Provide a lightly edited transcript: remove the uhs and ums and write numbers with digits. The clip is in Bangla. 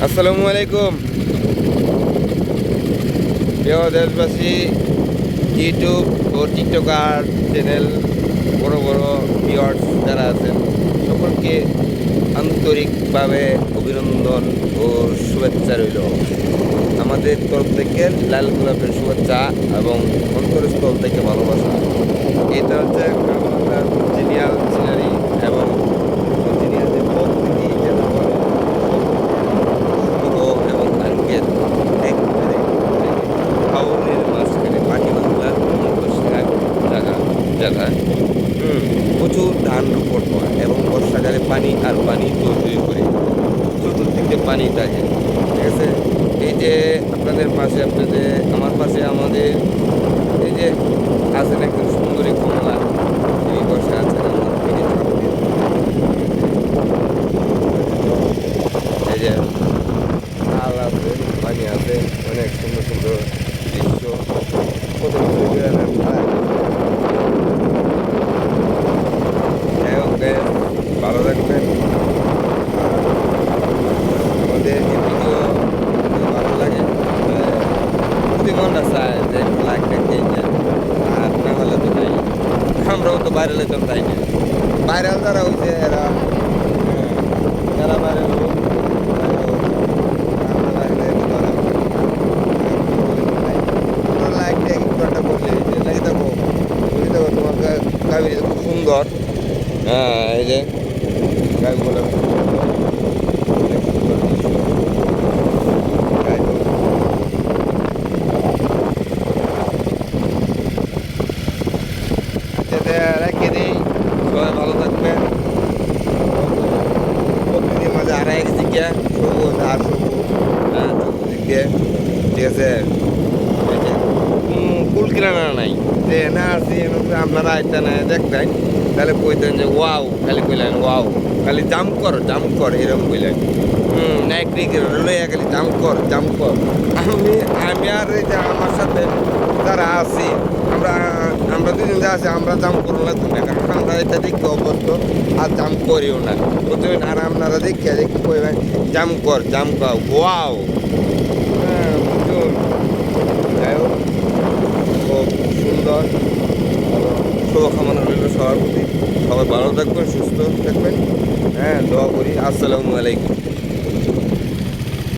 আসসালামু আলাইকুম প্রিয় দেশবাসী, ইউটিউব ও টিকটকার চ্যানেল বড় বড় ভিউয়ার্স যারা আছেন সকলকে আন্তরিকভাবে অভিনন্দন ও শুভেচ্ছা রইল। আমাদের তরফ থেকে লাল গোলাপের শুভেচ্ছা এবং অন্তরস্থল থেকে ভালোবাসা। এটা হচ্ছে জিনিয়াল সিনারি এবং জিনিয়াল যে প্রকৃতি যেটা বলে শুভ এবং আঙ্কেল একবারে হাওরের মাঝখানে পানি বাংলার জায়গা প্রচুর ধান রোপণ হয় এবং বর্ষাকালে পানি আর পানি তৈরি করে চতুর্দিকে পানি থাকে। ঠিক আছে, এই যে আপনাদের পাশে আমার পাশে আমাদের এই যে আছেন একজন সুন্দরী কমলা, এই বসে আছেন এই যে খাল আছে, পানি আছে, অনেক সুন্দর সুন্দর দৃশ্য। কত যাই হোক, ভালো থাকবেন। আমাদের এই ভিডিও ভালো লাগে প্রতি ঘন্টা চায় যে লাইক দেখতে, আর না হলে তো নাই। আমরাও তো ভাইরালে তো তাই না, ভাইরাল যারা হয়েছে এরা ভাইরাল খুব সুন্দর। হ্যাঁ, এই যে গাছগুলো রেখে দিই। সবাই ভালো থাকবেন। প্রকৃতির মাঝে হারাই গেছি গিয়া সবুজ আর সবুজ, হ্যাঁ চতুর্দিক দিয়ে। ঠিক আছে, কুল কিনারা নাই যে না আছি আপনারা আইতে না দেখতেন তাহলে কইতেন যে ওয়াও, খালি কইলেন ওয়াও, খালি জাম্প কর এরকম কইলেন। নাইক্রিক লইয়া খালি জাম্প কর। আমি আর এই যে আমার সাথে যারা আছি আমরা দুজন যা আছি আমরা জাম্প করবো না, কারণ আমরা এটা দেখতে অভ্যস্ত আর জাম্প করিও না বুঝবেন। আর আপনারা দেখে কইবেন জাম্প কর ওয়াও। হ্যাঁ বুঝুন, যাই হোক খুব সুন্দর। শুভকামনা রইল সবার প্রতি। সবাই ভালো থাকবেন, সুস্থ থাকবেন। হ্যাঁ, দোয়া করি। আসসালামু আলাইকুম।